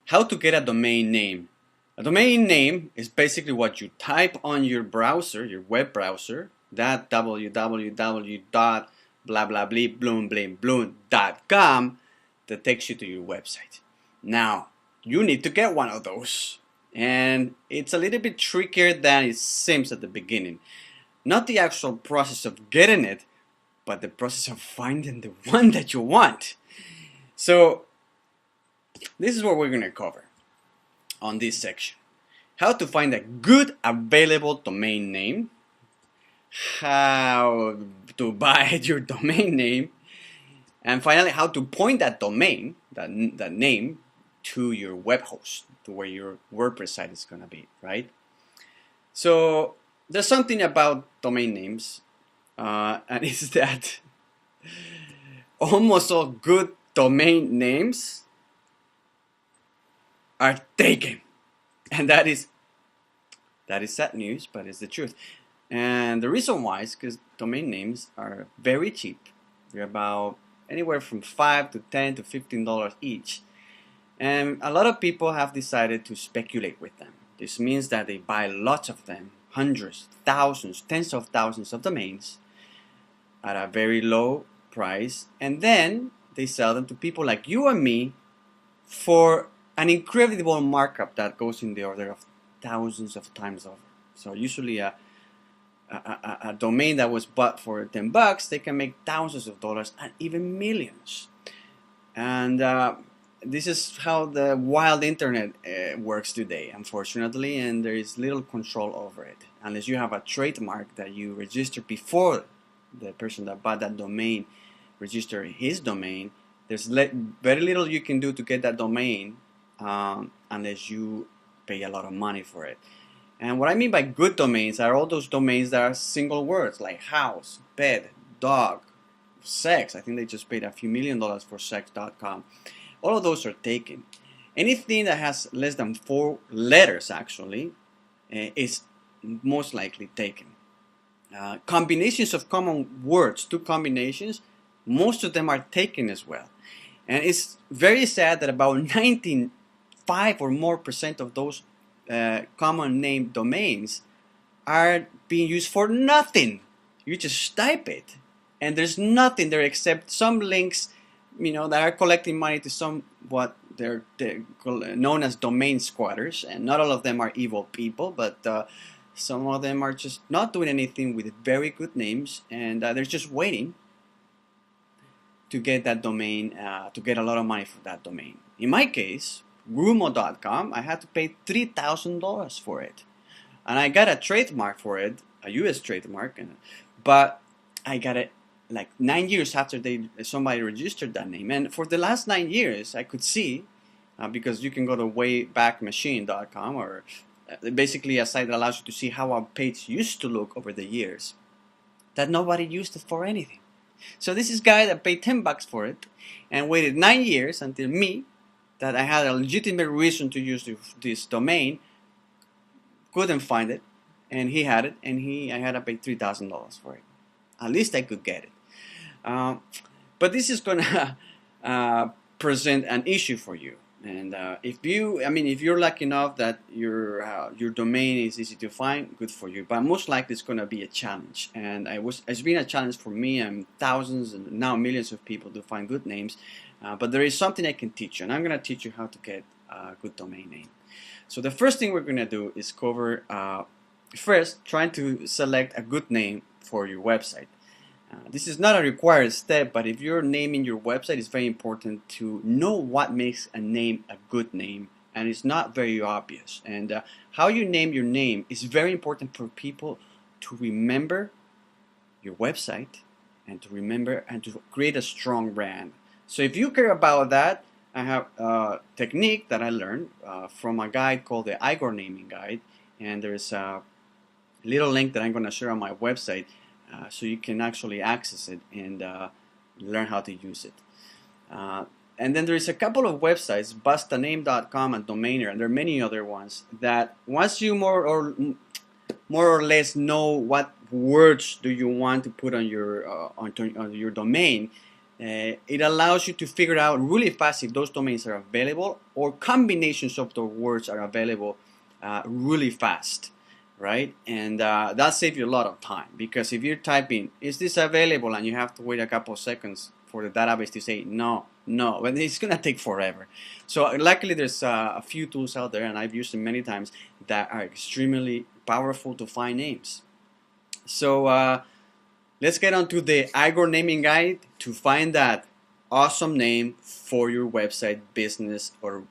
How to get a domain name. A domain name is basically what you type on your browser, your web browser, that www dot blah blah blah bloom bloom bloom.com that takes you to your website. Now, you need to get one of those. And it's a little bit trickier than it seems at the beginning. Not the actual process of getting it, but the process of finding the one that you want. So, this is what we're going to cover on this section. How to find a good available domain name, how to buy your domain name, and finally how to point that domain, that name, to your web host, to where your WordPress site is going to be, right? So there's something about domain names, and it's that almost all good domain names are taken, and that is sad news, but it's the truth. And the reason why is because domain names are very cheap. They're about anywhere from $5 to $10 to $15 each, and a lot of people have decided to speculate with them. This means that they buy lots of them, hundreds, thousands, tens of thousands of domains at a very low price, and then they sell them to people like you and me for an incredible markup that goes in the order of thousands of times over. So usually a domain that was bought for $10, they can make thousands of dollars and even millions. And this is how the wild internet works today, unfortunately, and there is little control over it. Unless you have a trademark that you register before the person that bought that domain register his domain, there's very little you can do to get that domain unless you pay a lot of money for it. And what I mean by good domains are all those domains that are single words like house, bed, dog, sex. I think they just paid a few $1 million for sex.com. All of those are taken. Anything that has less than 4 letters actually is most likely taken. Combinations of common words, 2 combinations, most of them are taken as well. And it's very sad that about 95 or more % of those common name domains are being used for nothing. You just type it and there's nothing there except some links, that are collecting money to some what they're known as domain squatters, and not all of them are evil people, but some of them are just not doing anything with very good names, and they're just waiting to get that domain, to get a lot of money for that domain. In my case, Rumo.com, I had to pay $3,000 for it, and I got a trademark for it, a U.S. trademark, but I got it like 9 years after somebody registered that name. And for the last 9 years, I could see, because you can go to waybackmachine.com, or basically a site that allows you to see how a page used to look over the years, that nobody used it for anything. So this is a guy that paid $10 for it and waited 9 years until me, that I had a legitimate reason to use this domain, couldn't find it, and he had it, and I had to pay $3,000 for it. At least I could get it. But this is gonna present an issue for you. And if you're lucky enough that your domain is easy to find, good for you. But most likely it's gonna be a challenge. And it's been a challenge for me and thousands and now millions of people to find good names. But there is something I can teach you, and I'm gonna teach you how to get a good domain name. So the first thing we're gonna do is cover first trying to select a good name for your website. This is not a required step, but if you're naming your website, it's very important to know what makes a name a good name, and it's not very obvious. And how you name your name is very important for people to remember your website and to remember and to create a strong brand. So if you care about that, I have a technique that I learned from a guide called the Igor Naming Guide, and there's a little link that I'm going to share on my website. So you can actually access it and learn how to use it. And then there is a couple of websites, bustaname.com and Domainer, and there are many other ones that once you more or less know what words do you want to put on your domain, It allows you to figure out really fast if those domains are available or combinations of the words are available really fast, right? And that saves you a lot of time, because if you're typing, is this available, and you have to wait a couple of seconds for the database to say no, but it's gonna take forever. So luckily there's a few tools out there, and I've used them many times, that are extremely powerful to find names. So let's get on to the Igor naming guide to find that awesome name for your website, business, or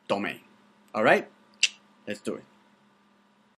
domain. All right, let's do it.